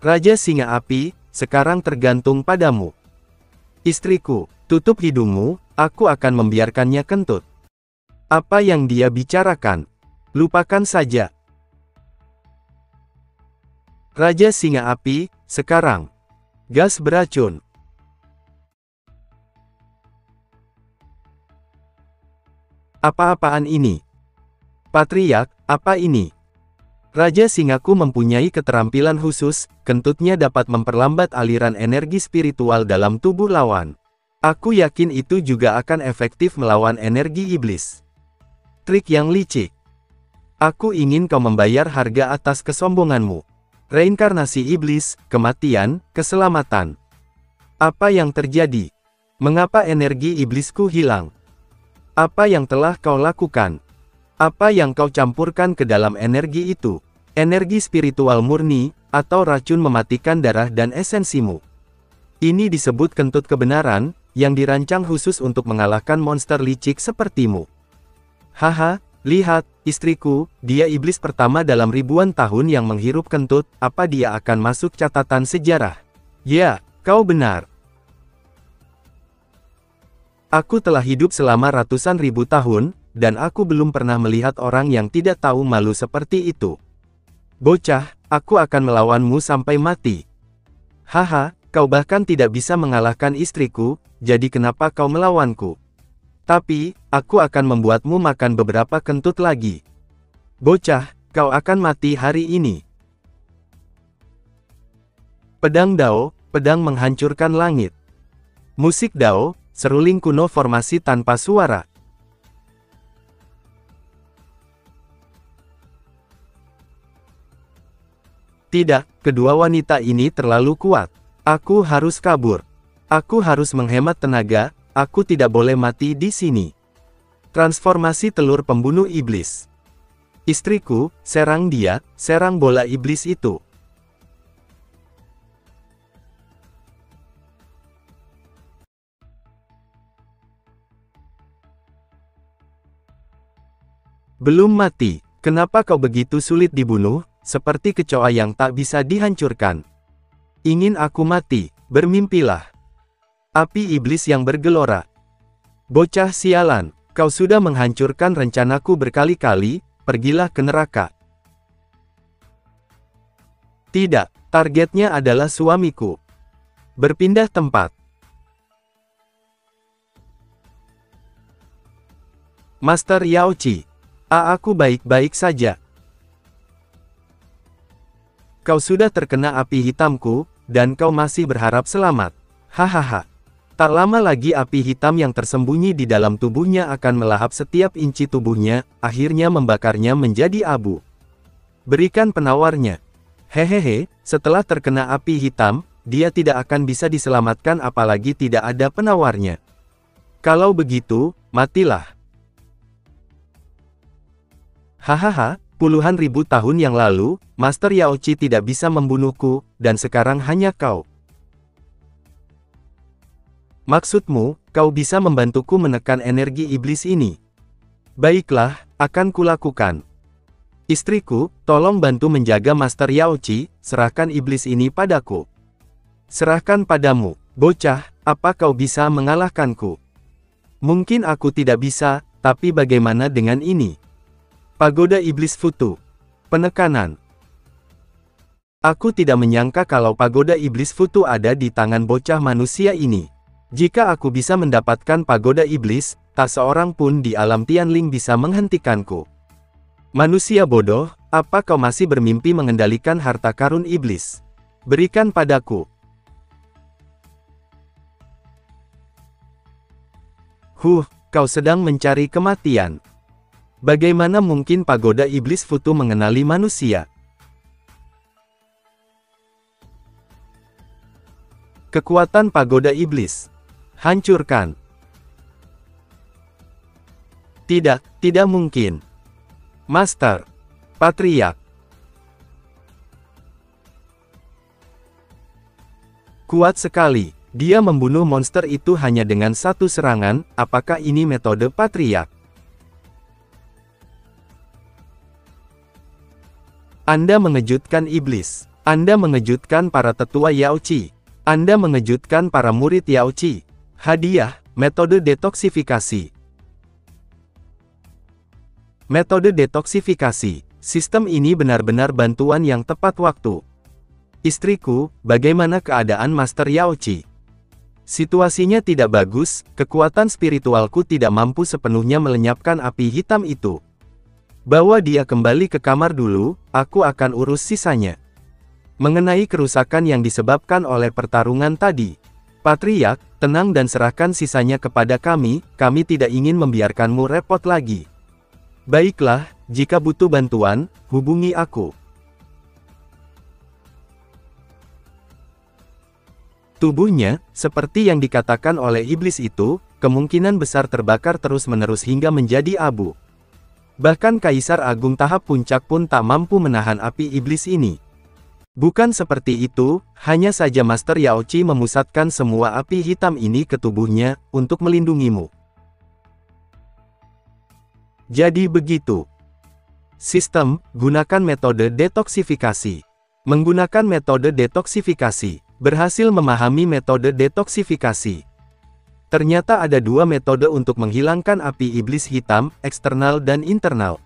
Raja Singa Api, sekarang tergantung padamu. Istriku, tutup hidungmu, aku akan membiarkannya kentut. Apa yang dia bicarakan? Lupakan saja. Raja Singa Api, sekarang. Gas beracun. Apa-apaan ini? Patriark, apa ini? Raja Singaku mempunyai keterampilan khusus, kentutnya dapat memperlambat aliran energi spiritual dalam tubuh lawan. Aku yakin itu juga akan efektif melawan energi iblis. Trik yang licik. Aku ingin kau membayar harga atas kesombonganmu. Reinkarnasi iblis, kematian, keselamatan. Apa yang terjadi? Mengapa energi iblisku hilang? Apa yang telah kau lakukan? Apa yang kau campurkan ke dalam energi itu? Energi spiritual murni, atau racun mematikan darah dan esensimu? Ini disebut kentut kebenaran, yang dirancang khusus untuk mengalahkan monster licik sepertimu. Haha, lihat, istriku, dia iblis pertama dalam ribuan tahun yang menghirup kentut, apa dia akan masuk catatan sejarah? Ya, kau benar. Aku telah hidup selama ratusan ribu tahun, dan aku belum pernah melihat orang yang tidak tahu malu seperti itu. Bocah, aku akan melawanmu sampai mati. Haha, kau bahkan tidak bisa mengalahkan istriku, jadi kenapa kau melawanku? Tapi, aku akan membuatmu makan beberapa kentut lagi. Bocah, kau akan mati hari ini. Pedang Dao, pedang menghancurkan langit. Musik Dao, seruling kuno formasi tanpa suara. Tidak, kedua wanita ini terlalu kuat. Aku harus kabur. Aku harus menghemat tenaga, aku tidak boleh mati di sini. Transformasi telur pembunuh iblis. Istriku, serang dia, serang bola iblis itu. Belum mati, kenapa kau begitu sulit dibunuh, seperti kecoa yang tak bisa dihancurkan? Ingin aku mati, bermimpilah. Api iblis yang bergelora. Bocah sialan, kau sudah menghancurkan rencanaku berkali-kali, pergilah ke neraka. Tidak, targetnya adalah suamiku. Berpindah tempat. Master Yaochi. Aku baik-baik saja. Kau sudah terkena api hitamku, dan kau masih berharap selamat. Hahaha. Tak lama lagi api hitam yang tersembunyi di dalam tubuhnya akan melahap setiap inci tubuhnya, akhirnya membakarnya menjadi abu. Berikan penawarnya. Hehehe, setelah terkena api hitam, dia tidak akan bisa diselamatkan apalagi tidak ada penawarnya. Kalau begitu, matilah. Hahaha, puluhan ribu tahun yang lalu, Master Yaochi tidak bisa membunuhku, dan sekarang hanya kau. Maksudmu, kau bisa membantuku menekan energi iblis ini? Baiklah, akan kulakukan. Istriku, tolong bantu menjaga Master Yaochi, serahkan iblis ini padaku. Serahkan padamu, bocah, apa kau bisa mengalahkanku? Mungkin aku tidak bisa, tapi bagaimana dengan ini? Pagoda Iblis Futu. Penekanan. Aku tidak menyangka kalau pagoda Iblis Futu ada di tangan bocah manusia ini. Jika aku bisa mendapatkan pagoda iblis, tak seorang pun di alam Tianling bisa menghentikanku. Manusia bodoh, apa kau masih bermimpi mengendalikan harta karun iblis? Berikan padaku. Kau sedang mencari kematian. Bagaimana mungkin pagoda iblis Futu mengenali manusia? Kekuatan pagoda iblis. Hancurkan. Tidak mungkin. Master. Patriark. Kuat sekali. Dia membunuh monster itu hanya dengan satu serangan, apakah ini metode Patriark? Anda mengejutkan iblis. Anda mengejutkan para tetua Yaoqi. Anda mengejutkan para murid Yaoqi. Hadiah, metode detoksifikasi. Metode detoksifikasi. Sistem ini benar-benar bantuan yang tepat waktu. Istriku, bagaimana keadaan Master Yaoqi? Situasinya tidak bagus, kekuatan spiritualku tidak mampu sepenuhnya melenyapkan api hitam itu. Bawa dia kembali ke kamar dulu, aku akan urus sisanya. Mengenai kerusakan yang disebabkan oleh pertarungan tadi, Patriark, tenang dan serahkan sisanya kepada kami tidak ingin membiarkanmu repot lagi. Baiklah, jika butuh bantuan, hubungi aku. Tubuhnya, seperti yang dikatakan oleh iblis itu, kemungkinan besar terbakar terus-menerus hingga menjadi abu. Bahkan Kaisar Agung tahap puncak pun tak mampu menahan api iblis ini. Bukan seperti itu, hanya saja Master Yaoqi memusatkan semua api hitam ini ke tubuhnya, untuk melindungimu. Jadi begitu. Sistem, gunakan metode detoksifikasi. Menggunakan metode detoksifikasi, berhasil memahami metode detoksifikasi. Ternyata ada dua metode untuk menghilangkan api iblis hitam, eksternal dan internal.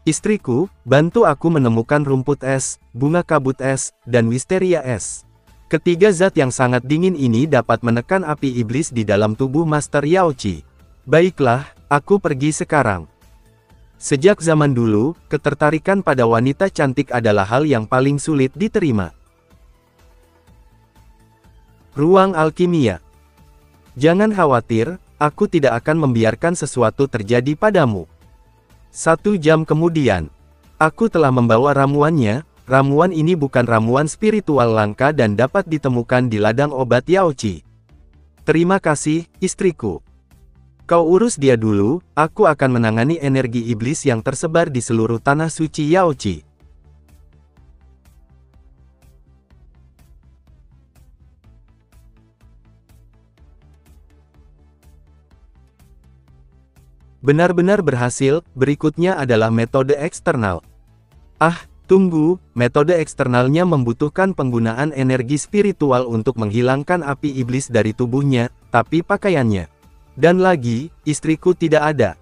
Istriku, bantu aku menemukan rumput es, bunga kabut es, dan wisteria es. Ketiga zat yang sangat dingin ini dapat menekan api iblis di dalam tubuh Master Yaoqi. Baiklah, aku pergi sekarang. Sejak zaman dulu, ketertarikan pada wanita cantik adalah hal yang paling sulit diterima. Ruang alkimia. Jangan khawatir, aku tidak akan membiarkan sesuatu terjadi padamu. 1 jam kemudian, aku telah membawa ramuannya. Ramuan ini bukan ramuan spiritual langka dan dapat ditemukan di ladang obat Yaoqi. Terima kasih, istriku. Kau urus dia dulu, aku akan menangani energi iblis yang tersebar di seluruh tanah suci Yaoqi. Benar-benar berhasil. Berikutnya adalah metode eksternal. Tunggu, metode eksternalnya membutuhkan penggunaan energi spiritual untuk menghilangkan api iblis dari tubuhnya, tapi pakaiannya. Dan lagi, istriku tidak ada.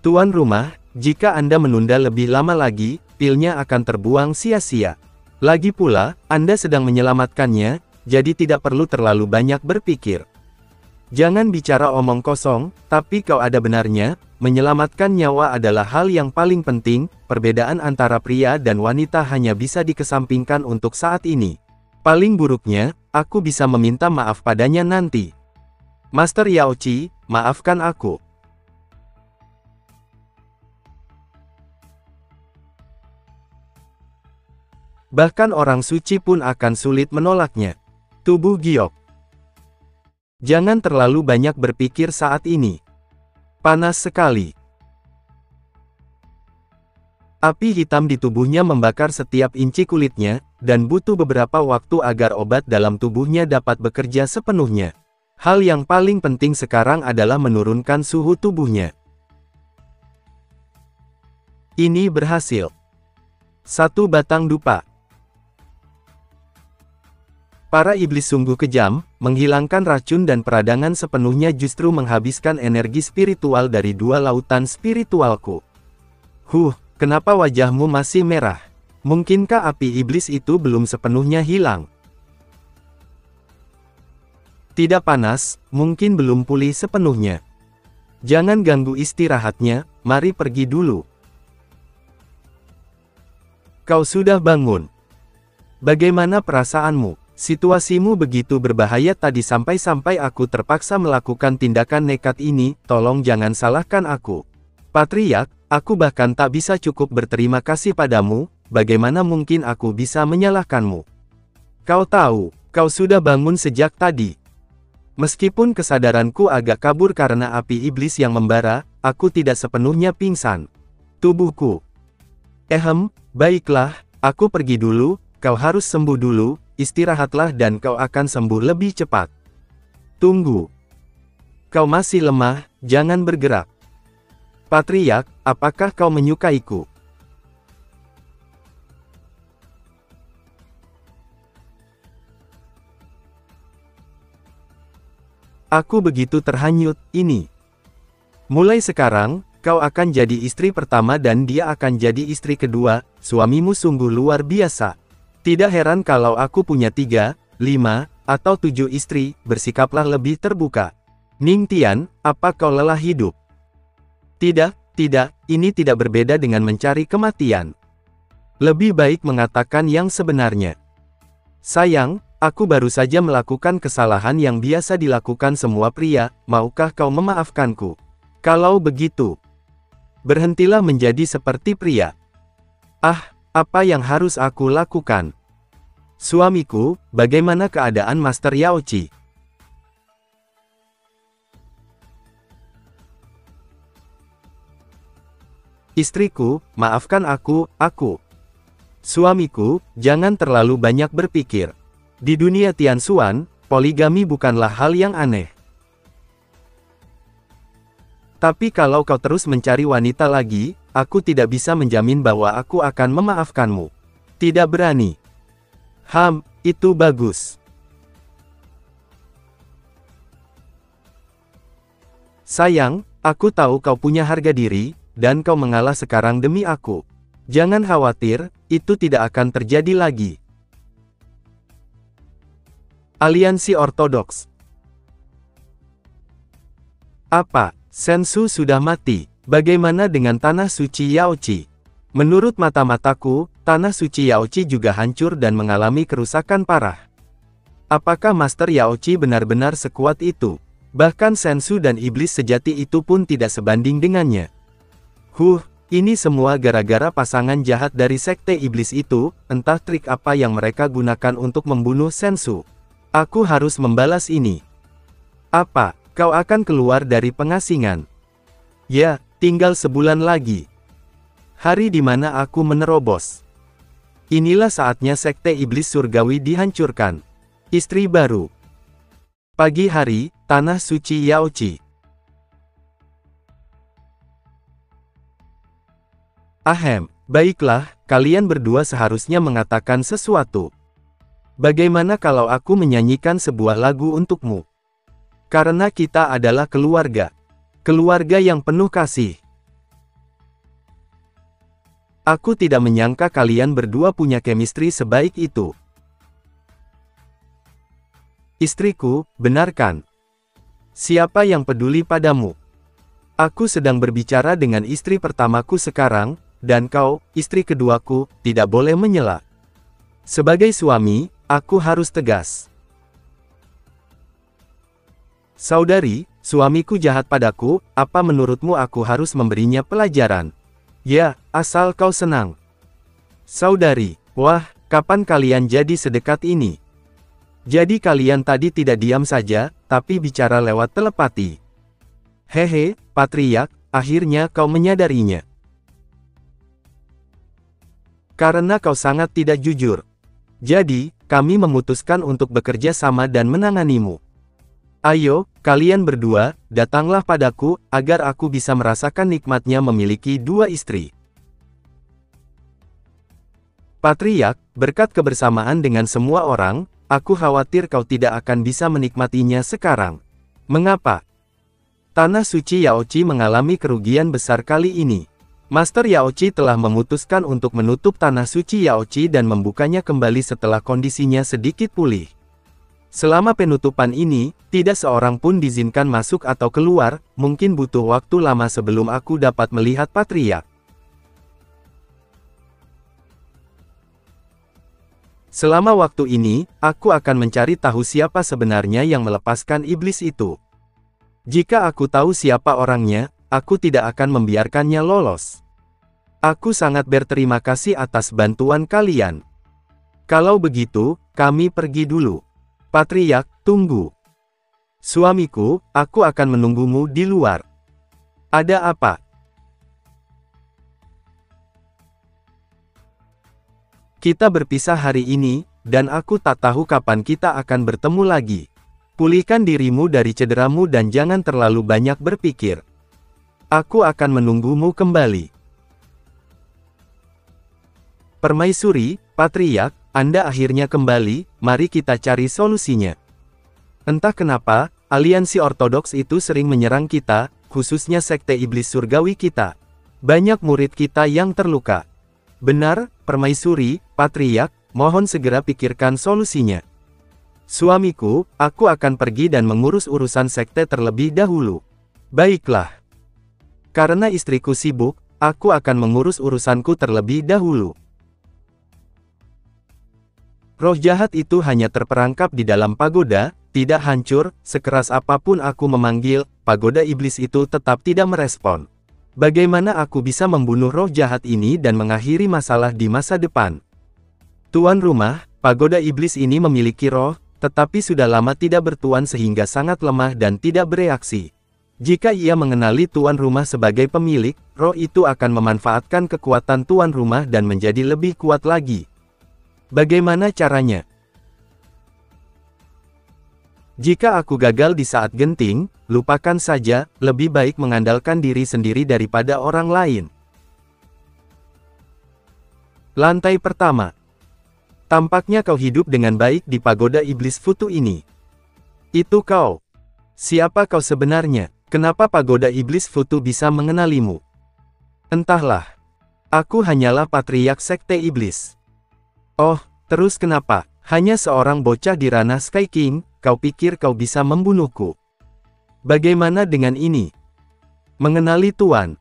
Tuan rumah, jika Anda menunda lebih lama lagi, pilnya akan terbuang sia-sia. Lagi pula, Anda sedang menyelamatkannya, jadi tidak perlu terlalu banyak berpikir. Jangan bicara omong kosong, tapi kau ada benarnya, menyelamatkan nyawa adalah hal yang paling penting, perbedaan antara pria dan wanita hanya bisa dikesampingkan untuk saat ini. Paling buruknya, aku bisa meminta maaf padanya nanti. Master Yaoqi, maafkan aku. Bahkan orang suci pun akan sulit menolaknya. Tubuh giok. Jangan terlalu banyak berpikir saat ini. Panas sekali. Api hitam di tubuhnya membakar setiap inci kulitnya, dan butuh beberapa waktu agar obat dalam tubuhnya dapat bekerja sepenuhnya. Hal yang paling penting sekarang adalah menurunkan suhu tubuhnya. Ini berhasil. 1 batang dupa. Para iblis sungguh kejam, menghilangkan racun dan peradangan sepenuhnya justru menghabiskan energi spiritual dari 2 lautan spiritualku. Kenapa wajahmu masih merah? Mungkinkah api iblis itu belum sepenuhnya hilang? Tidak panas, mungkin belum pulih sepenuhnya. Jangan ganggu istirahatnya, mari pergi dulu. Kau sudah bangun. Bagaimana perasaanmu? Situasimu begitu berbahaya tadi sampai-sampai aku terpaksa melakukan tindakan nekat ini, tolong jangan salahkan aku. Patriark, aku bahkan tak bisa cukup berterima kasih padamu, bagaimana mungkin aku bisa menyalahkanmu? Kau tahu, kau sudah bangun sejak tadi. Meskipun kesadaranku agak kabur karena api iblis yang membara, aku tidak sepenuhnya pingsan. Tubuhku. Baiklah, aku pergi dulu, kau harus sembuh dulu. Istirahatlah dan kau akan sembuh lebih cepat. Tunggu. Kau masih lemah, jangan bergerak. Patriark, apakah kau menyukaiku? Aku begitu terhanyut, ini. Mulai sekarang, kau akan jadi istri pertama dan dia akan jadi istri kedua, suamimu sungguh luar biasa. Tidak heran kalau aku punya 3, 5, atau 7 istri, bersikaplah lebih terbuka. Ning Tian, apa kau lelah hidup? Tidak, ini tidak berbeda dengan mencari kematian. Lebih baik mengatakan yang sebenarnya. Sayang, aku baru saja melakukan kesalahan yang biasa dilakukan semua pria, maukah kau memaafkanku? Kalau begitu, berhentilah menjadi seperti pria. Ah, apa yang harus aku lakukan? Suamiku, bagaimana keadaan Master Yaoci? Istriku, maafkan aku. Suamiku, jangan terlalu banyak berpikir. Di dunia Tianxuan, poligami bukanlah hal yang aneh. Tapi kalau kau terus mencari wanita lagi, aku tidak bisa menjamin bahwa aku akan memaafkanmu. Tidak berani. Itu bagus. Sayang, aku tahu kau punya harga diri, dan kau mengalah sekarang demi aku. Jangan khawatir, itu tidak akan terjadi lagi. Aliansi Ortodoks. Apa? Sensu sudah mati. Bagaimana dengan Tanah Suci Yaoci? Menurut mata-mataku, Tanah Suci Yaoci juga hancur dan mengalami kerusakan parah. Apakah Master Yaoci benar-benar sekuat itu? Bahkan Sensu dan iblis sejati itu pun tidak sebanding dengannya. Ini semua gara-gara pasangan jahat dari sekte iblis itu, entah trik apa yang mereka gunakan untuk membunuh Sensu. Aku harus membalas ini. Apa? Kau akan keluar dari pengasingan? Ya, tinggal sebulan lagi. Hari di mana aku menerobos. Inilah saatnya sekte iblis surgawi dihancurkan. Istri baru. Pagi hari, Tanah Suci Yaoci. Baiklah, kalian berdua seharusnya mengatakan sesuatu. Bagaimana kalau aku menyanyikan sebuah lagu untukmu? Karena kita adalah keluarga. Keluarga yang penuh kasih. Aku tidak menyangka kalian berdua punya chemistry sebaik itu. Istriku, benarkan. Siapa yang peduli padamu? Aku sedang berbicara dengan istri pertamaku sekarang, dan kau, istri keduaku, tidak boleh menyela. Sebagai suami, aku harus tegas. Saudari, suamiku jahat padaku, apa menurutmu aku harus memberinya pelajaran? Ya, asal kau senang. Saudari, wah, kapan kalian jadi sedekat ini? Jadi kalian tadi tidak diam saja, tapi bicara lewat telepati. Hehe, Patriark, akhirnya kau menyadarinya. Karena kau sangat tidak jujur. Jadi, kami memutuskan untuk bekerja sama dan menanganimu. Ayo, kalian berdua, datanglah padaku, agar aku bisa merasakan nikmatnya memiliki 2 istri. Patriark, berkat kebersamaan dengan semua orang, aku khawatir kau tidak akan bisa menikmatinya sekarang. Mengapa? Tanah Suci Yaoci mengalami kerugian besar kali ini. Master Yaoci telah memutuskan untuk menutup Tanah Suci Yaoci dan membukanya kembali setelah kondisinya sedikit pulih. Selama penutupan ini, tidak seorang pun diizinkan masuk atau keluar, mungkin butuh waktu lama sebelum aku dapat melihat Patriark. Selama waktu ini, aku akan mencari tahu siapa sebenarnya yang melepaskan iblis itu. Jika aku tahu siapa orangnya, aku tidak akan membiarkannya lolos. Aku sangat berterima kasih atas bantuan kalian. Kalau begitu, kami pergi dulu. Patriark, tunggu. Suamiku, aku akan menunggumu di luar. Ada apa? Kita berpisah hari ini, dan aku tak tahu kapan kita akan bertemu lagi. Pulihkan dirimu dari cederamu dan jangan terlalu banyak berpikir. Aku akan menunggumu kembali. Permaisuri, Patriark, Anda akhirnya kembali, mari kita cari solusinya. Entah kenapa, aliansi ortodoks itu sering menyerang kita, khususnya sekte iblis surgawi kita. Banyak murid kita yang terluka. Benar, Permaisuri, Patriark, mohon segera pikirkan solusinya. Suamiku, aku akan pergi dan mengurus urusan sekte terlebih dahulu. Baiklah. Karena istriku sibuk, aku akan mengurus urusanku terlebih dahulu. Roh jahat itu hanya terperangkap di dalam pagoda, tidak hancur, sekeras apapun aku memanggil, pagoda iblis itu tetap tidak merespon. Bagaimana aku bisa membunuh roh jahat ini dan mengakhiri masalah di masa depan? Tuan rumah, pagoda iblis ini memiliki roh, tetapi sudah lama tidak bertuan sehingga sangat lemah dan tidak bereaksi. Jika ia mengenali tuan rumah sebagai pemilik, roh itu akan memanfaatkan kekuatan tuan rumah dan menjadi lebih kuat lagi. Bagaimana caranya? Jika aku gagal di saat genting, lupakan saja, lebih baik mengandalkan diri sendiri daripada orang lain. Lantai pertama. Tampaknya kau hidup dengan baik di pagoda iblis Futu ini. Itu kau. Siapa kau sebenarnya? Kenapa pagoda iblis Futu bisa mengenalimu? Entahlah. Aku hanyalah patriark sekte iblis. Oh, terus kenapa? Hanya seorang bocah di ranah Sky King, kau pikir kau bisa membunuhku? Bagaimana dengan ini? Mengenali Tuan.